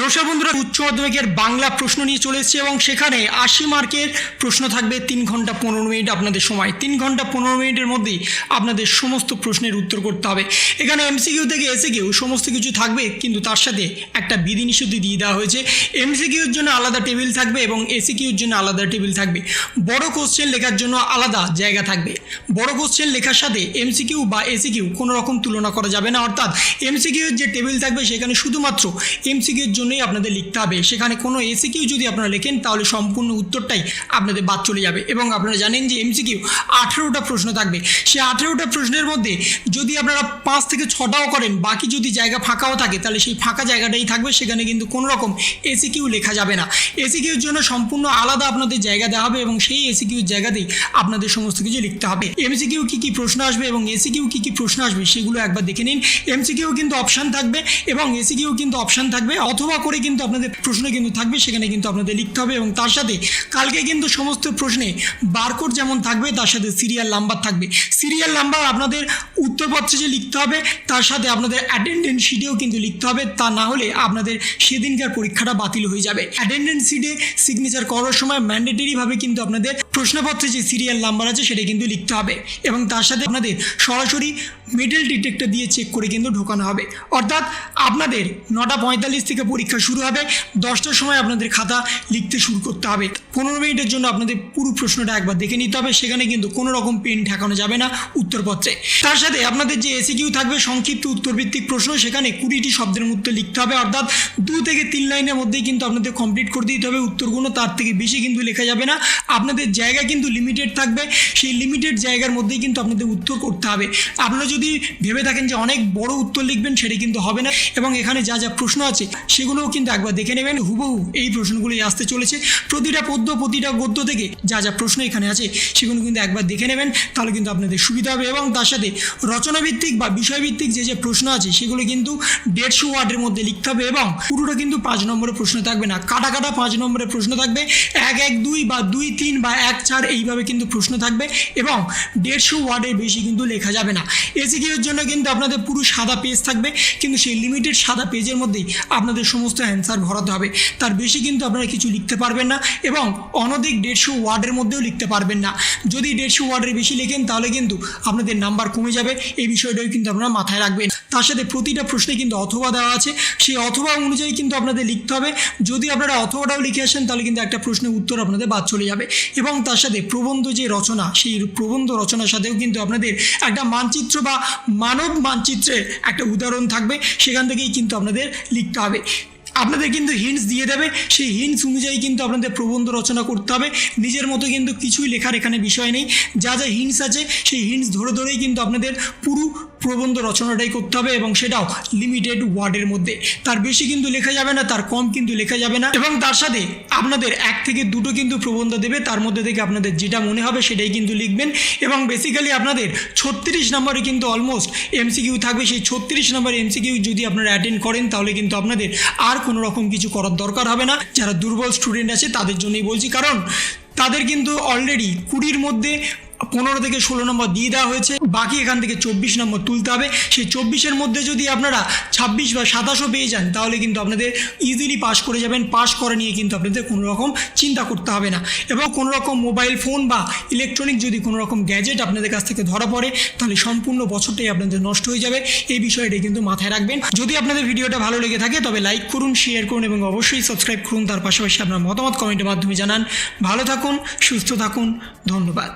নমস্কার বন্ধুরা, উচ্চ মাধ্যমিকের বাংলা প্রশ্ন নিয়ে চলে এসেছে এবং সেখানে 80 মার্কের প্রশ্ন থাকবে। 3 ঘন্টা 15 মিনিট আপনাদের সময়। 3 ঘন্টা 15 মিনিটের মধ্যেই আপনাদের সমস্ত প্রশ্নের উত্তর করতে হবে। এখানে এমসিকিউ থেকে এসিকিউ সমস্ত কিছু থাকবে, কিন্তু তার সাথে একটা বিধিনিষেধ দিয়ে দেওয়া হয়েছে। এমসিকিউর জন্য আলাদা টেবিল থাকবে এবং এসিকিউর জন্য আলাদা টেবিল থাকবে। বড় কোশ্চেন লেখার জন্য আলাদা জায়গা থাকবে। বড় কোশ্চেন লেখার সাথে এমসিকিউ বা এসিকিউ কোনো রকম তুলনা করা যাবে না, অর্থাৎ এমসিকিউর যে টেবিল থাকবে সেখানে শুধুমাত্র এমসিকিউর জন্যই আপনাদের লিখতে হবে। সেখানে কোনো এসিকিউ যদি আপনারা লেখেন তাহলে সম্পূর্ণ উত্তরটাই আপনাদের বাদ চলে যাবে। এবং আপনারা জানেন যে এমসিকিউ 18টা প্রশ্ন থাকবে। সেই 18টা প্রশ্নের মধ্যে যদি আপনারা 5 থেকে 6টাও করেন, বাকি যদি জায়গা ফাঁকাও থাকে তাহলে সেই ফাঁকা জায়গাটাই থাকবে। সেখানে কিন্তু কোনো রকম এসিকিউ লেখা যাবে না। এসিকিউর জন্য সম্পূর্ণ আলাদা আপনাদের জায়গা দেওয়া হবে এবং সেই এসিকিউর জায়গাতেই আপনাদের সমস্ত কিছু লিখতে হবে। এমসিকিউ কী কী প্রশ্ন আসবে এবং এসিকিউ কী কী প্রশ্ন আসবে সেগুলো একবার দেখে নিন। এমসিকিউ কিন্তু অপশান থাকবে এবং এসিকিউ কিন্তু অপশান থাকবে, অথবা করে কিন্তু আপনাদের প্রশ্ন কিন্তু থাকবে, সেখানে কিন্তু আপনাদের লিখতে হবে। এবং তার সাথে কালকে কিন্তু সমস্ত প্রশ্নে বারকোড যেমন থাকবে তার সাথে সিরিয়াল নাম্বার থাকবে। সিরিয়াল নাম্বার আপনাদের উত্তরপত্রে যে লিখতে হবে তার সাথে আপনাদের অ্যাটেন্ডেন্স শিটেও কিন্তু লিখতে হবে, তা না হলে আপনাদের সেদিনকার পরীক্ষাটা বাতিল হয়ে যাবে। অ্যাটেন্ডেন্স শিটে সিগনেচার করার সময় ম্যান্ডেটরিভাবে কিন্তু আপনাদের প্রশ্নপত্রে যে সিরিয়াল নাম্বার আছে সেটা কিন্তু লিখতে হবে এবং তার সাথে আপনাদের সরাসরি মেটাল ডিটেক্টর দিয়ে চেক করে কিন্তু ঢোকানো হবে। অর্থাৎ আপনাদের 9:45 থেকে পরীক্ষা শুরু হবে, 10টার সময় আপনাদের খাতা লিখতে শুরু করতে হবে। 15 মিনিটের জন্য আপনাদের পুরো প্রশ্নটা একবার দেখে নিতে হবে। সেখানে কিন্তু কোনো রকম পেন ঠেকানো যাবে না উত্তরপত্রে। তার সাথে আপনাদের যে এসিকিউ থাকবে সংক্ষিপ্ত উত্তরভিত্তিক প্রশ্ন, সেখানে 20টি শব্দের মধ্যে লিখতে হবে, অর্থাৎ 2 থেকে 3 লাইনের মধ্যেই কিন্তু আপনাদের কমপ্লিট করে দিতে হবে উত্তরগুলো। তার থেকে বেশি কিন্তু লেখা যাবে না। আপনাদের জায়গা কিন্তু লিমিটেড থাকবে, সেই লিমিটেড জায়গার মধ্যেই কিন্তু আপনাদের উত্তর করতে হবে। আপনারা যদি ভেবে থাকেন যে অনেক বড় উত্তর লিখবেন, সেটা কিন্তু হবে না। এবং এখানে যা যা প্রশ্ন আছে সেগুলোও কিন্তু একবার দেখে নেবেন। হুবহু এই প্রশ্নগুলোই আসতে চলেছে। প্রতিটা পদ্য প্রতিটা গদ্য থেকে যা যা প্রশ্ন এখানে আছে সেগুলো কিন্তু একবার দেখে নেবেন, তাহলে কিন্তু আপনাদের সুবিধা হবে। এবং তার সাথে রচনাভিত্তিক বা বিষয়ভিত্তিক যে যে প্রশ্ন আছে সেগুলো কিন্তু 150 ওয়ার্ডের মধ্যে লিখতে হবে এবং পুরোটা কিন্তু 5 নম্বরের প্রশ্ন থাকবে না, কাটা কাটা 5 নম্বরের প্রশ্ন থাকবে। 1-1-2 বা 2-3 বা 1-4 এইভাবে কিন্তু প্রশ্ন থাকবে এবং 150 ওয়ার্ডের বেশি কিন্তু লেখা যাবে না। এসিকিউর জন্য কিন্তু আপনাদের পুরো সাদা পেজ থাকবে, কিন্তু সেই লিমিটেড সাদা পেজের মধ্যেই আপনাদের সমস্ত অ্যান্সার ভরাতে হবে। তার বেশি কিন্তু আপনারা কিছু লিখতে পারবেন না এবং অনধিক 150 ওয়ার্ডের মধ্যেও লিখতে পারবেন না। যদি 150 ওয়ার্ডের বেশি লেখেন তাহলে কিন্তু আপনাদের নাম্বার কমে যাবে। এই বিষয়টাও কিন্তু আপনারা মাথায় রাখবেন। তার সাথে প্রতিটা প্রশ্নে কিন্তু অথবা দেওয়া আছে, সেই অথবা অনুযায়ী কিন্তু আপনাদের লিখতে হবে। যদি আপনারা অথবাটাও লিখে আসেন তাহলে কিন্তু একটা প্রশ্নের উত্তর আপনাদের বাদ চলে যাবে। এবং তার সাথে প্রবন্ধ যে রচনা, সেই প্রবন্ধ রচনার সাথেও কিন্তু আপনাদের একটা মানচিত্র বা মানব মানচিত্রের একটা উদাহরণ থাকবে, সেখান থেকেই কিন্তু আপনাদের লিখতে হবে। আপনাদের কিন্তু হিন্টস দিয়ে দেবে, সেই হিন্টস অনুযায়ী কিন্তু আপনাদের প্রবন্ধ রচনা করতে হবে। নিজের মতো কিন্তু কিছুই লেখার এখানে বিষয় নেই। যা যা হিন্টস আছে সেই হিন্টস ধরে ধরেই কিন্তু আপনাদের পুরো প্রবন্ধ রচনাটাই করতে হবে এবং সেটাও লিমিটেড ওয়ার্ডের মধ্যে। তার বেশি কিন্তু লেখা যাবে না, তার কম কিন্তু লেখা যাবে না। এবং তার সাথে আপনাদের 1 থেকে 2টো কিন্তু প্রবন্ধ দেবে, তার মধ্যে থেকে আপনাদের যেটা মনে হবে সেটাই কিন্তু লিখবেন। এবং বেসিক্যালি আপনাদের 36 নম্বরে কিন্তু অলমোস্ট এমসিকিউ থাকবে। সেই 36 নম্বর এমসিকিউ যদি আপনারা অ্যাটেন্ড করেন তাহলে কিন্তু আপনাদের আর কোনো রকম কিছু করার দরকার হবে না। যারা দুর্বল স্টুডেন্ট আছে তাদের জন্যই বলছি, কারণ তাদের কিন্তু অলরেডি 20-র মধ্যে 15 থেকে 16 নম্বর দিয়ে দেওয়া হয়েছে। বাকি এখান থেকে 24 নম্বর তুলতে হবে। সেই 24-এর মধ্যে যদি আপনারা 26 বা 27ও পেয়ে যান তাহলে কিন্তু আপনাদের ইজিলি পাস করে যাবেন। পাস করা নিয়ে কিন্তু আপনাদের কোনো রকম চিন্তা করতে হবে না। এবং কোনো রকম মোবাইল ফোন বা ইলেকট্রনিক যদি কোনো রকম গ্যাজেট আপনাদের কাছ থেকে ধরা পড়ে তাহলে সম্পূর্ণ বছরটাই আপনাদের নষ্ট হয়ে যাবে। এই বিষয়টাই কিন্তু মাথায় রাখবেন। যদি আপনাদের ভিডিওটা ভালো লেগে থাকে তবে লাইক করুন, শেয়ার করুন এবং অবশ্যই সাবস্ক্রাইব করুন। তার পাশাপাশি আপনার মতামত কমেন্টের মাধ্যমে জানান। ভালো থাকুন, সুস্থ থাকুন, ধন্যবাদ।